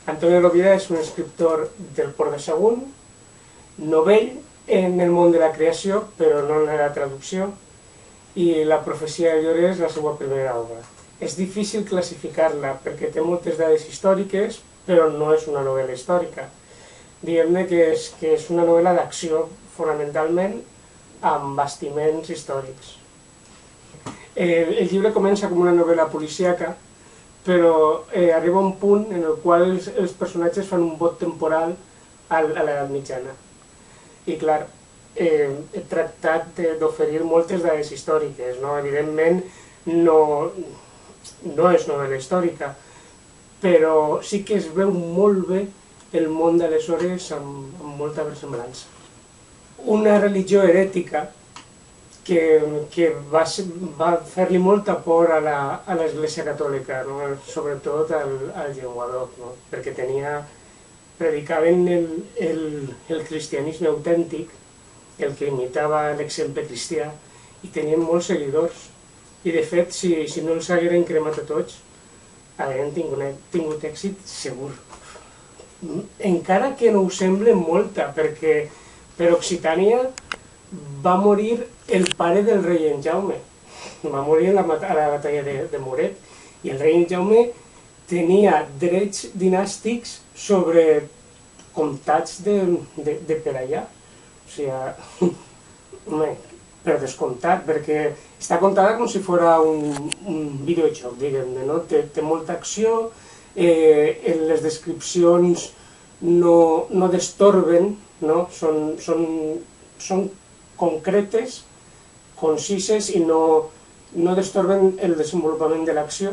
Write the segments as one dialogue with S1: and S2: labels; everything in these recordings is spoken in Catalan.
S1: Antonio Rovira és un escriptor del Port de Sagunt, novell en el món de la creació, però no en la traducció, i La profecia de Llorer és la seva primera obra. És difícil classificar-la perquè té moltes dades històriques, però no és una novel·la històrica. Diguem-ne que és una novel·la d'acció, fonamentalment, amb bastiments històrics. El llibre comença com una novel·la policíaca, però arriba un punt en el qual els personatges fan un bot temporal a l'edat mitjana. I clar, he tractat d'oferir moltes dades històriques, no? Evidentment no és novel·la històrica, però sí que es veu molt bé el món d'aleshores amb molta versemblança. Una religió herètica que va fer-li molta por a l'Església Catòlica, no? Sobretot al Lleuador, no? Perquè predicaven el cristianisme autèntic, el que imitava l'exemple cristià, i tenien molts seguidors. I de fet, si no els hagueren cremat a tots, hagueren tingut èxit segur. Encara que no ho sembla molta, perquè per Occitània va morir el pare del rei en Jaume, va morir a la batalla de Muret, i el rei en Jaume tenia drets dinàstics sobre comtats de per allà. O sigui, per descomptat, perquè està contada com si fos un videojoc, diguem-ne, no? Té molta acció, les descripcions no destorben, no? Són concretes, concises i no destorben el desenvolupament de l'acció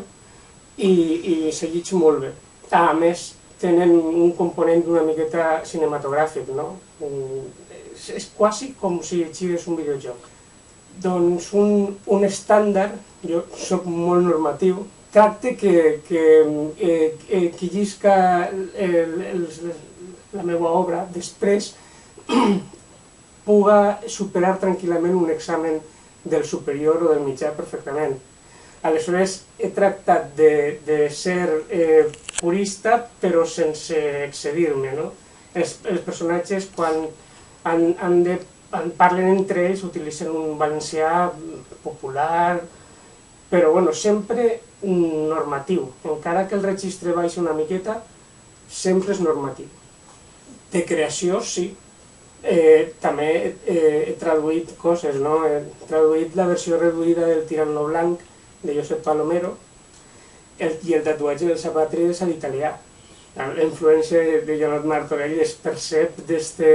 S1: i se llig molt bé. A més, tenen un component una miqueta cinematogràfic, no? És quasi com si llegís un videojoc. Doncs un estàndard, jo soc molt normatiu, tracte que qui llisca la meva obra després puga superar tranquil·lament un examen del superior o del mitjà perfectament. Aleshores, he tractat de ser purista, però sense excedir-me, no? Els personatges, quan parlen entre ells, utilitzen un valencià popular, però sempre normatiu. Encara que el registre baixi una miqueta, sempre és normatiu. De creació, sí. També he traduït coses, no? He traduït la versió reduïda del Tirant-lo Blanc, de Josep Palomero, i el tatuatge del Sapatri a l'italià. La influència de Joanot Martorell es percep des de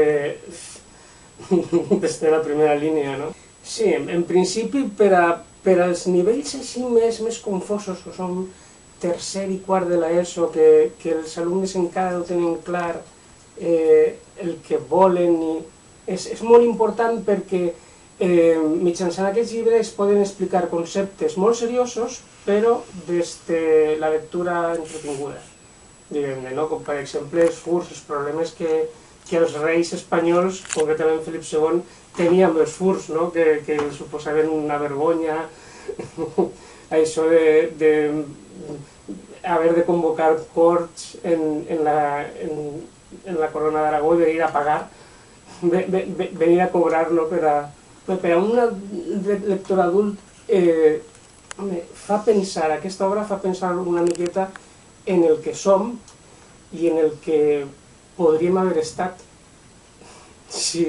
S1: la primera línia, no? Sí, en principi, per als nivells així més confosos, que són tercer i quart de l'ESO, que els alumnes encara no tenen clar el que volen, és molt important perquè mitjançant aquests llibres poden explicar conceptes molt seriosos, però des de la lectura entretinguda, diguem-ne, no? Com per exemple els furs, els problemes que els reis espanyols, concretament Felip II, tenien amb els furs, que suposaven una vergonya, això d'haver de convocar corts en la corona d'Aragó i venir a pagar, venir a cobrar per a un lector adult. Aquesta obra fa pensar una miqueta en el que som i en el que podríem haver estat si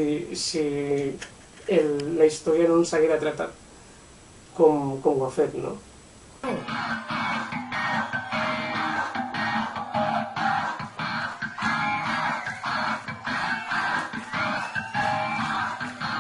S1: la història no ens haguera tratat com ho ha fet, no?